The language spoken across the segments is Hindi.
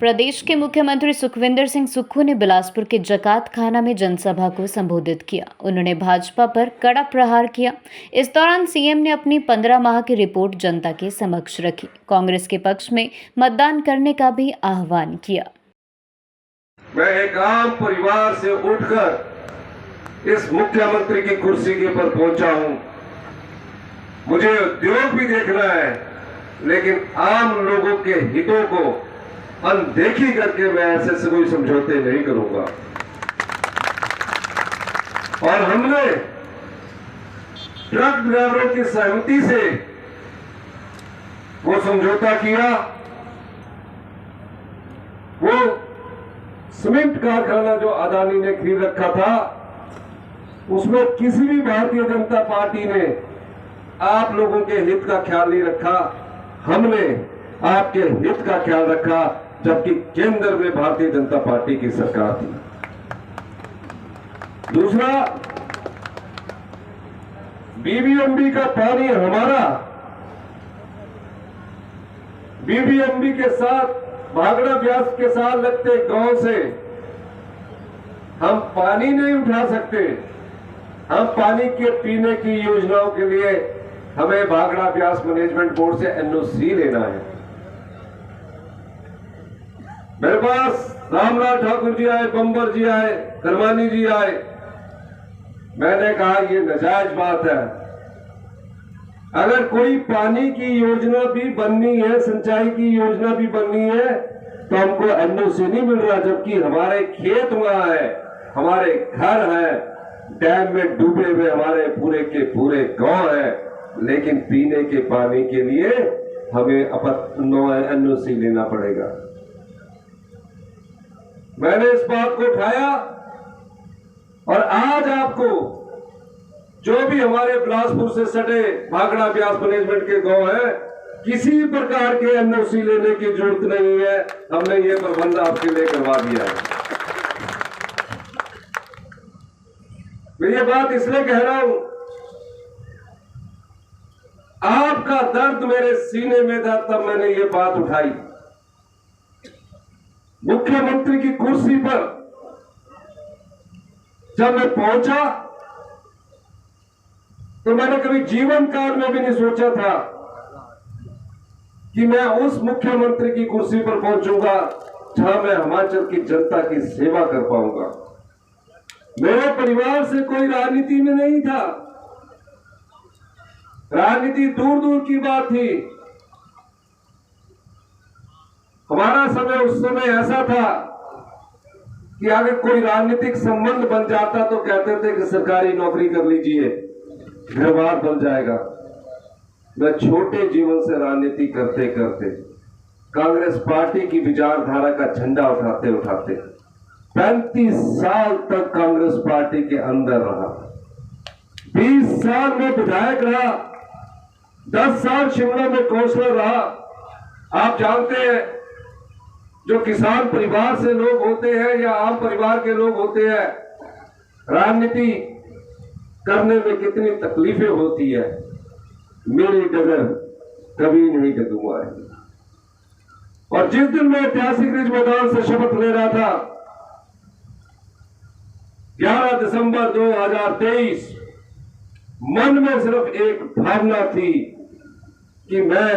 प्रदेश के मुख्यमंत्री सुखविंदर सिंह सुक्खू ने बिलासपुर के जकात खाना में जनसभा को संबोधित किया। उन्होंने भाजपा पर कड़ा प्रहार किया। इस दौरान सीएम ने अपनी 15 माह की रिपोर्ट जनता के समक्ष रखी। कांग्रेस के पक्ष में मतदान करने का भी आह्वान किया। मैं एक आम परिवार से उठकर इस मुख्यमंत्री की कुर्सी के ऊपर पहुंचा हूं। मुझे उद्योग भी देखना है, लेकिन आम लोगों के हितों को अनदेखी करके मैं ऐसे से कोई समझौते नहीं करूंगा। और हमने ट्रक ड्राइवरों की सहमति से वो समझौता किया। वो सीमेंट कारखाना जो अदानी ने खरीद रखा था, उसमें किसी भी भारतीय जनता पार्टी ने आप लोगों के हित का ख्याल नहीं रखा। हमने आपके हित का ख्याल रखा, जबकि केंद्र में भारतीय जनता पार्टी की सरकार थी। दूसरा, बीबीएमबी का पानी हमारा, बीबीएमबी के साथ भागड़ा ब्यास के साथ लगते गांव से हम पानी नहीं उठा सकते। हम पानी के पीने की योजनाओं के लिए हमें भागड़ा ब्यास मैनेजमेंट बोर्ड से एनओसी लेना है। मेरे पास रामलाल ठाकुर जी आए, बंबर जी आए, करमानी जी आए। मैंने कहा ये नाजायज बात है। अगर कोई पानी की योजना भी बननी है, सिंचाई की योजना भी बननी है, तो हमको एनओसी नहीं मिल रहा, जबकि हमारे खेत वहां है, हमारे घर है, डैम में डूबे हुए हमारे पूरे के पूरे गांव है, लेकिन पीने के पानी के लिए हमें एनओसी लेना पड़ेगा। मैंने इस बात को उठाया और आज आपको जो भी हमारे बिलासपुर से सटे भागड़ा ब्यास मैनेजमेंट के गांव है, किसी प्रकार के एनओसी लेने की जरूरत नहीं है। हमने ये प्रबंध आपके लिए करवा दिया है। मैं ये बात इसलिए कह रहा हूं, आपका दर्द मेरे सीने में था, तब मैंने ये बात उठाई। मुख्यमंत्री की कुर्सी पर जब मैं पहुंचा, तो मैंने कभी जीवन काल में भी नहीं सोचा था कि मैं उस मुख्यमंत्री की कुर्सी पर पहुंचूंगा जहां मैं हिमाचल की जनता की सेवा कर पाऊंगा। मेरे परिवार से कोई राजनीति में नहीं था। राजनीति दूर दूर की बात थी। हमारा समय उस समय ऐसा था कि अगर कोई राजनीतिक संबंध बन जाता तो कहते थे कि सरकारी नौकरी कर लीजिए, घर बार बन जाएगा। मैं छोटे जीवन से राजनीति करते करते कांग्रेस पार्टी की विचारधारा का झंडा उठाते उठाते 35 साल तक कांग्रेस पार्टी के अंदर रहा। 20 साल में विधायक रहा, 10 साल शिमला में काउंसलर रहा। आप जानते हैं, जो किसान परिवार से लोग होते हैं या आम परिवार के लोग होते हैं, राजनीति करने में कितनी तकलीफें होती है। मेरी डगर कभी नहीं डगूंगा। और जिस दिन मैं ऐतिहासिक रिज मैदान से शपथ ले रहा था, 11 दिसंबर 2023, मन में सिर्फ एक भावना थी कि मैं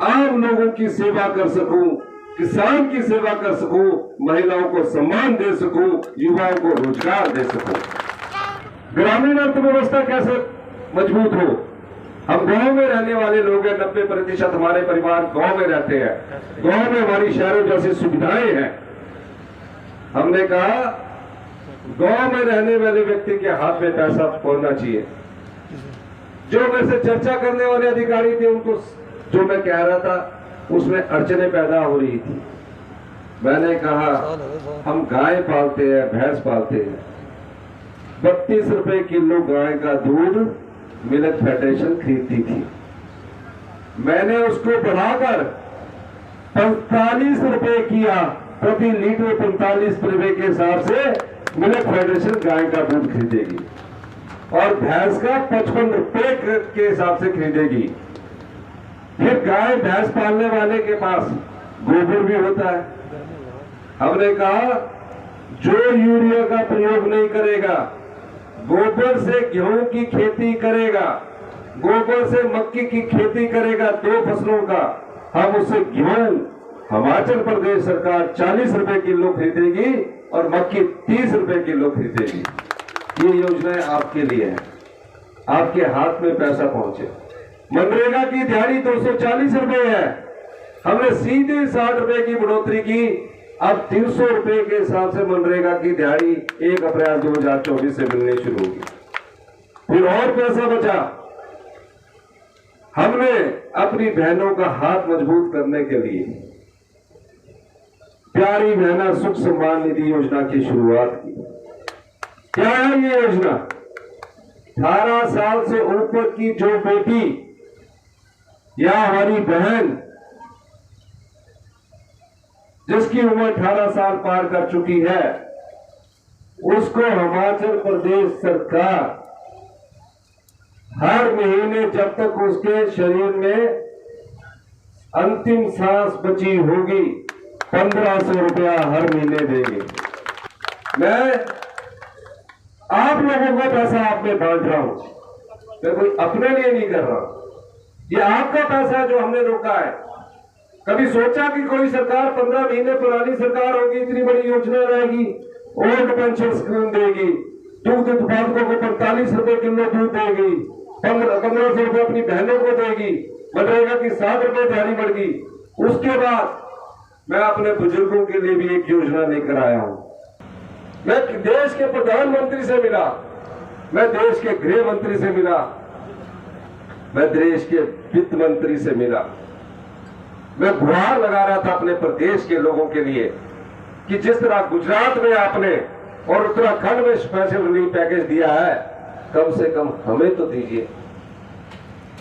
आम लोगों की सेवा कर सकूं, किसान की सेवा कर सकूं, महिलाओं को सम्मान दे सकूं, युवाओं को रोजगार दे सकूं। ग्रामीण अर्थव्यवस्था कैसे मजबूत हो। हम गांव में रहने वाले लोग हैं, 90% हमारे परिवार गांव में रहते हैं। गांव में हमारी शहरों जैसी सुविधाएं हैं। हमने कहा गांव में रहने वाले व्यक्ति के हाथ में पैसा पहुंचना चाहिए। जो मेरे से चर्चा करने वाले अधिकारी थे, उनको जो मैं कह रहा था उसमें अड़चने पैदा हो रही थी। मैंने कहा हम गाय पालते हैं, भैंस पालते हैं, 32 रुपए किलो गाय का दूध मिल्क फेडरेशन खरीदती थी। मैंने उसको बढ़ाकर 45 रुपए किया, प्रति लीटर 45 रुपए के हिसाब से मिल्क फेडरेशन गाय का दूध खरीदेगी और भैंस का 55 रुपए के हिसाब से खरीदेगी। फिर गाय भैंस पालने वाले के पास गोबर भी होता है। हमने कहा जो यूरिया का प्रयोग नहीं करेगा, गोबर से गेहूं की खेती करेगा, गोबर से मक्की की खेती करेगा, 2 फसलों का, हम उससे गेहूं हिमाचल प्रदेश सरकार 40 रुपए किलो खरीदेगी और मक्की 30 रुपए किलो खरीदेगी। ये योजनाएं आपके लिए है, आपके हाथ में पैसा पहुंचे। मनरेगा की दिहाड़ी 240 रुपए है, हमने सीधे 60 रुपए की बढ़ोतरी की। अब 300 रुपए के हिसाब से मनरेगा की दिहाड़ी 1 अप्रैल 2024 से मिलनी शुरू होगी। फिर और पैसा बचा, हमने अपनी बहनों का हाथ मजबूत करने के लिए प्यारी बहना सुख सम्मान निधि योजना की शुरुआत की। क्या है ये योजना? 18 साल से ऊपर की जो बेटी या हमारी बहन जिसकी उम्र 18 साल पार कर चुकी है, उसको हिमाचल प्रदेश सरकार हर महीने जब तक उसके शरीर में अंतिम सांस बची होगी 1500 रुपया हर महीने देगी। मैं आप लोगों को पैसा आप में बांट रहा हूं, मैं कोई अपने लिए नहीं कर रहा। ये आपका पैसा है जो हमने रोका है। कभी सोचा कि कोई सरकार 15 महीने पुरानी सरकार होगी, इतनी बड़ी योजना रहेगी, ओल्ड पेंशन स्कीम देगी, दूध उत्पादकों को 45 रुपए किलो दूध देगी, 1500 रुपए अपनी बहनों को देगी, मनरेगा की 7 रुपए दिहाड़ी बढ़गी। उसके बाद मैं अपने बुजुर्गों के लिए भी एक योजना लेकर आया हूं। मैं देश के प्रधानमंत्री से मिला, मैं देश के गृह मंत्री से मिला, मैं देश के वित्त मंत्री से मिला। मैं गुहार लगा रहा था अपने प्रदेश के लोगों के लिए कि जिस तरह गुजरात में आपने और उत्तराखंड में स्पेशल रिलीफ पैकेज दिया है, कम से कम हमें तो दीजिए।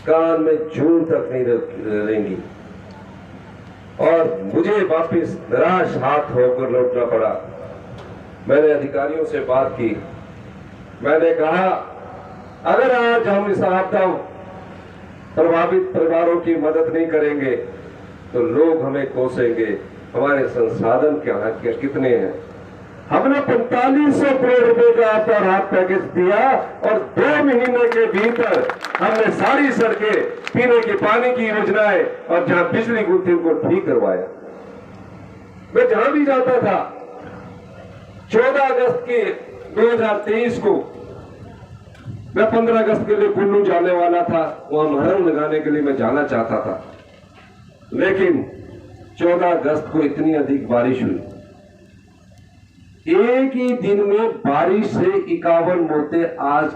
कान में जून तक नहीं रहेंगी और मुझे वापिस निराश हाथ होकर लौटना पड़ा। मैंने अधिकारियों से बात की, मैंने कहा अगर आज हम इस आपदा प्रभावित परिवारों की मदद नहीं करेंगे तो लोग हमें कोसेंगे, हमारे संसाधन क्या कितने हैं। हमने 4500 करोड़ रुपए का आपका राहत पैकेज दिया और 2 महीने के भीतर हमने सारी सड़कें, पीने के पानी की योजनाएं और जहां बिजली गुल थी उनको ठीक करवाया। मैं जहां भी जाता था, 14 अगस्त के 2023 को मैं 15 अगस्त के लिए कुल्लू जाने वाला था, वहां मुहर्रम लगाने के लिए मैं जाना चाहता था, लेकिन 14 अगस्त को इतनी अधिक बारिश हुई। एक ही दिन में बारिश से 51 मौतें आज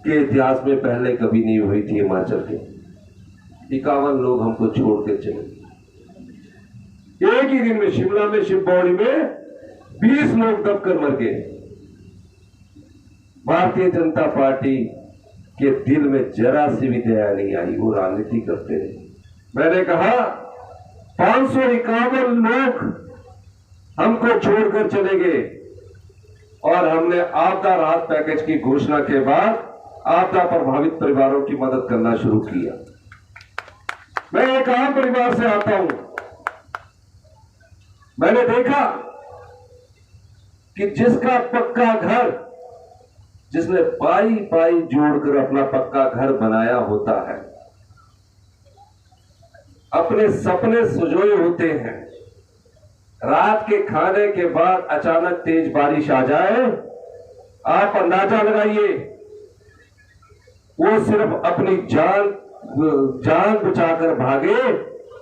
के इतिहास में पहले कभी नहीं हुई थी हिमाचल के। 51 लोग हमको छोड़ के चले। एक ही दिन में शिमला में शिवपौड़ी में 20 लोग दबकर मर गए। भारतीय जनता पार्टी के दिल में जरा सी भी दया नहीं आई, वो राजनीति करते रहे। मैंने कहा 551 लोग हमको छोड़कर चले गए और हमने आपदा राहत पैकेज की घोषणा के बाद आपदा प्रभावित परिवारों की मदद करना शुरू किया। मैं एक आम परिवार से आता हूं, मैंने देखा कि जिसका पक्का घर, जिसने पाई पाई जोड़कर अपना पक्का घर बनाया होता है, अपने सपने सुजोए होते हैं, रात के खाने के बाद अचानक तेज बारिश आ जाए, आप अंदाजा लगाइए, वो सिर्फ अपनी जान बचाकर भागे,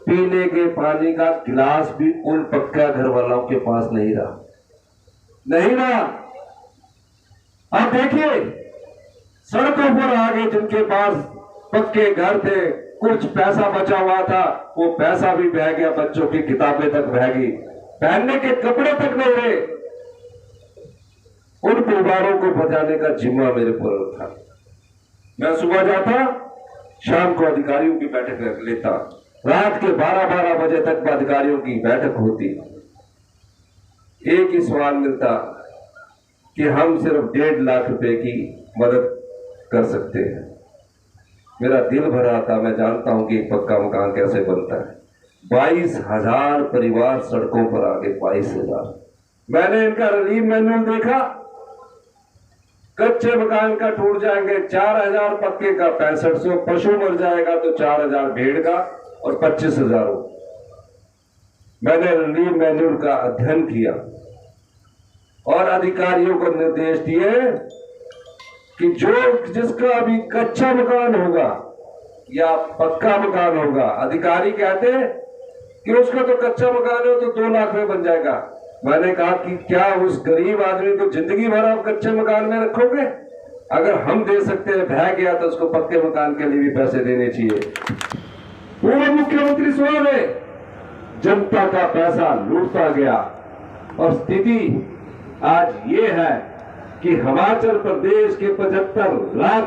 पीने के पानी का गिलास भी उन पक्का घर वालों के पास नहीं रहा। आप देखिए, सड़कों पर आ गए जिनके पास पक्के घर थे, कुछ पैसा बचा हुआ था, वो पैसा भी बह गया, बच्चों की किताबें तक बह गई, पहनने के कपड़े तक नहीं रहे। उन परिवारों को बचाने का जिम्मा मेरे पर था। मैं सुबह जाता, शाम को अधिकारियों की बैठक लेता, रात के 12-12 बजे तक अधिकारियों की बैठक होती। एक ही सवाल मिलता कि हम सिर्फ 1.5 लाख रुपए की मदद कर सकते हैं। मेरा दिल भरा था, मैं जानता हूं कि एक पक्का मकान कैसे बनता है। 22,000 परिवार सड़कों पर आ गए। 22,000। मैंने इनका रिलीफ मैनुअल देखा। कच्चे मकान का टूट जाएंगे 4,000, पक्के का 6500, पशु मर जाएगा तो 4,000 भेड़ का और 25,000। मैंने रिलीफ मैनुअल का अध्ययन किया और अधिकारियों को निर्देश दिए कि जिसका अभी कच्चा मकान होगा या पक्का मकान होगा, अधिकारी कहते कि उसका तो कच्चा मकान है तो 2 लाख में बन जाएगा। मैंने कहा कि क्या उस गरीब आदमी को जिंदगी भर आप कच्चे मकान में रखोगे? अगर हम दे सकते हैं, बह गया तो उसको पक्के मकान के लिए भी पैसे देने चाहिए। पूर्व मुख्यमंत्री स्वयं है, जनता का पैसा लूटता गया और स्थिति आज ये है कि हिमाचल प्रदेश के 75 लाख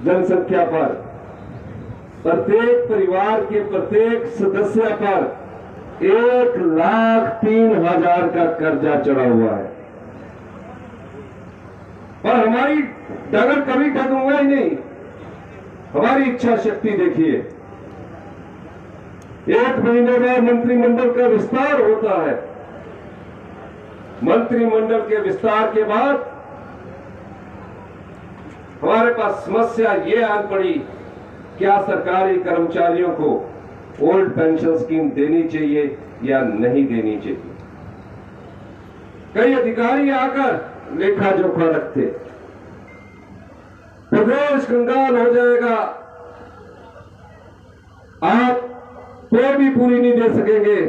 जनसंख्या पर प्रत्येक परिवार के प्रत्येक सदस्य पर 1,03,000 का कर्जा चढ़ा हुआ है। पर हमारी डगर कभी ठग हुआ ही नहीं। हमारी इच्छा शक्ति देखिए। 1 महीने बाद मंत्रिमंडल का विस्तार होता है। मंत्रिमंडल के विस्तार के बाद हमारे पास समस्या ये आन पड़ी, क्या सरकारी कर्मचारियों को ओल्ड पेंशन स्कीम देनी चाहिए या नहीं देनी चाहिए। कई अधिकारी आकर लेखा जोखा रखते, प्रदेश कंगाल हो जाएगा, आप तो भी पूरी नहीं दे सकेंगे।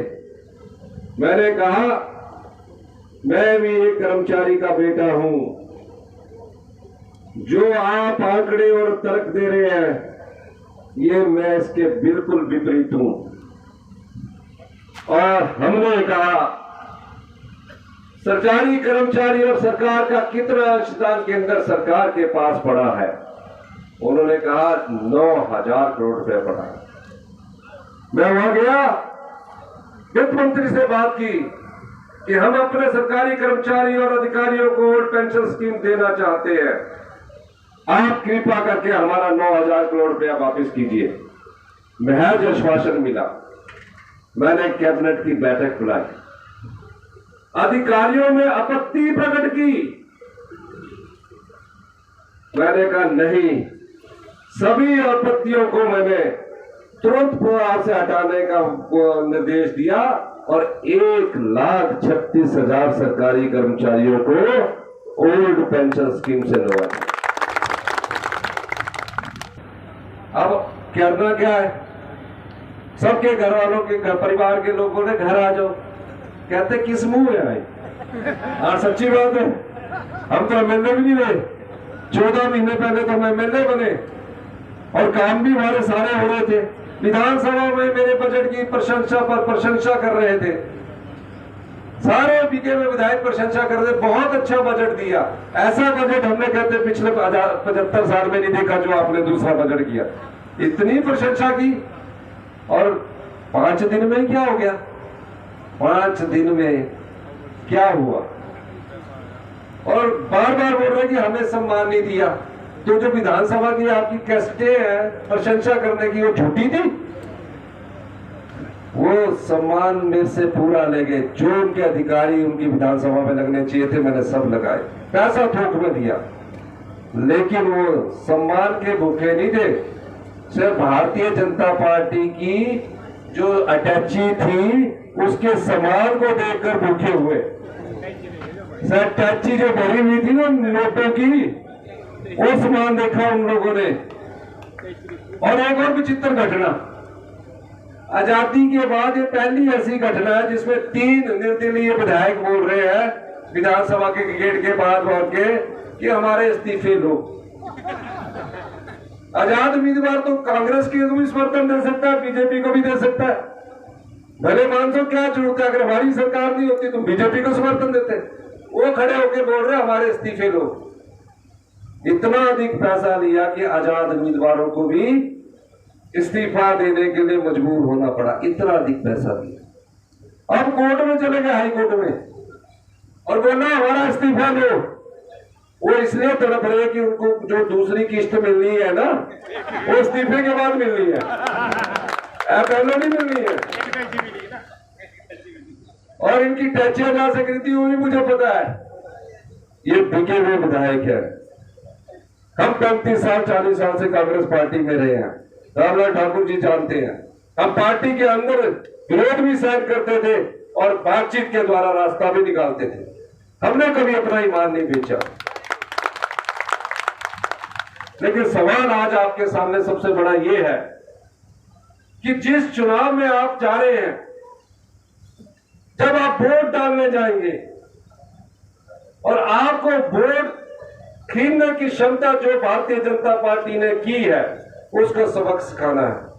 मैंने कहा मैं भी एक कर्मचारी का बेटा हूं। जो आप आंकड़े और तर्क दे रहे हैं, ये मैं इसके बिल्कुल विपरीत हूं। और हमने कहा सरकारी कर्मचारी और सरकार का कितना अंशदान केंद्र सरकार के पास पड़ा है? उन्होंने कहा 9,000 करोड़ रुपए पड़ा है। मैं वहां गया, वित्त मंत्री से बात की कि हम अपने सरकारी कर्मचारी और अधिकारियों को ओल्ड पेंशन स्कीम देना चाहते हैं, आप कृपा करके हमारा 9,000 करोड़ रुपया वापस कीजिए। महज आश्वासन मिला। मैंने कैबिनेट की बैठक बुलाई, अधिकारियों ने आपत्ति प्रकट की। मैंने कहा नहीं, सभी आपत्तियों को मैंने तुरंत प्रभाव से हटाने का निर्देश दिया और 1,36,000 सरकारी कर्मचारियों को ओल्ड पेंशन स्कीम से नवाजा। अब करना क्या है? सबके घर वालों के परिवार के लोगों ने घर आ जाओ, कहते किस मुंह है भाई। हाँ सच्ची बात है, हम तो एमएलए भी नहीं रहे। 14 महीने पहले तो हम एमएलए बने और काम भी हमारे सारे हो रहे थे। विधानसभा में मेरे बजट की प्रशंसा पर प्रशंसा कर रहे थे, सारे बीके में विधायक प्रशंसा कर रहे, बहुत अच्छा बजट दिया। ऐसा बजट हमने कहते पिछले 75 साल में नहीं देखा जो आपने दूसरा बजट किया। इतनी प्रशंसा की और 5 दिन में ही क्या हो गया? 5 दिन में क्या हुआ? और बार बार बोल रहे कि हमें सम्मान नहीं दिया। तो जो विधानसभा की आपकी कैसेटें हैं प्रशंसा करने की, वो झूठी थी। वो सम्मान में से पूरा ले गए। जो उनके अधिकारी उनकी विधानसभा में लगने चाहिए थे, मैंने सब लगाए, पैसा थोक में दिया, लेकिन वो सम्मान के भूखे नहीं थे। सिर्फ भारतीय जनता पार्टी की जो अटैची थी उसके सम्मान को देखकर भूखे हुए। सर अटैची जो भरी हुई थी ना नोटों की, वो सम्मान देखा उन लोगों ने। और एक और विचित्र घटना, आजादी के बाद ये पहली ऐसी घटना है जिसमें 3 निर्दलीय विधायक बोल रहे हैं विधानसभा के गेट के बाहर बैठ के कि हमारे इस्तीफे लो। आजाद उम्मीदवार तो कांग्रेस के को भी समर्थन दे सकता है, बीजेपी को भी दे सकता है। भले मान तो क्या जरूरत है, अगर हमारी सरकार नहीं होती तो बीजेपी को समर्थन देते। वो खड़े होकर बोल रहे हमारे इस्तीफे लो। इतना अधिक पैसा लिया कि आजाद उम्मीदवारों को भी इस्तीफा देने के लिए मजबूर होना पड़ा। इतना अधिक पैसा दिया। अब कोर्ट में चले गए, हाई कोर्ट में, और बोला हमारा इस्तीफा लो। वो इसलिए तड़प रहे कि उनको जो दूसरी किस्त मिलनी है ना, वो इस्तीफे के बाद मिलनी है। पहले नहीं मिलनी है। और इनकी टैचियां जा सकती थी वो भी मुझे पता है। ये बिके हुए विधायक है। हम 35 साल 40 साल से कांग्रेस पार्टी में रहे हैं। रामलाल ठाकुर जी जानते हैं। हम पार्टी के अंदर विरोध भी सहन करते थे और बातचीत के द्वारा रास्ता भी निकालते थे। हमने कभी अपना ईमान नहीं बेचा। लेकिन सवाल आज आपके सामने सबसे बड़ा यह है कि जिस चुनाव में आप जा रहे हैं, जब आप वोट डालने जाएंगे और आपको वोट छीनने की क्षमता जो भारतीय जनता पार्टी ने की है, उसको सबक सिखाना है।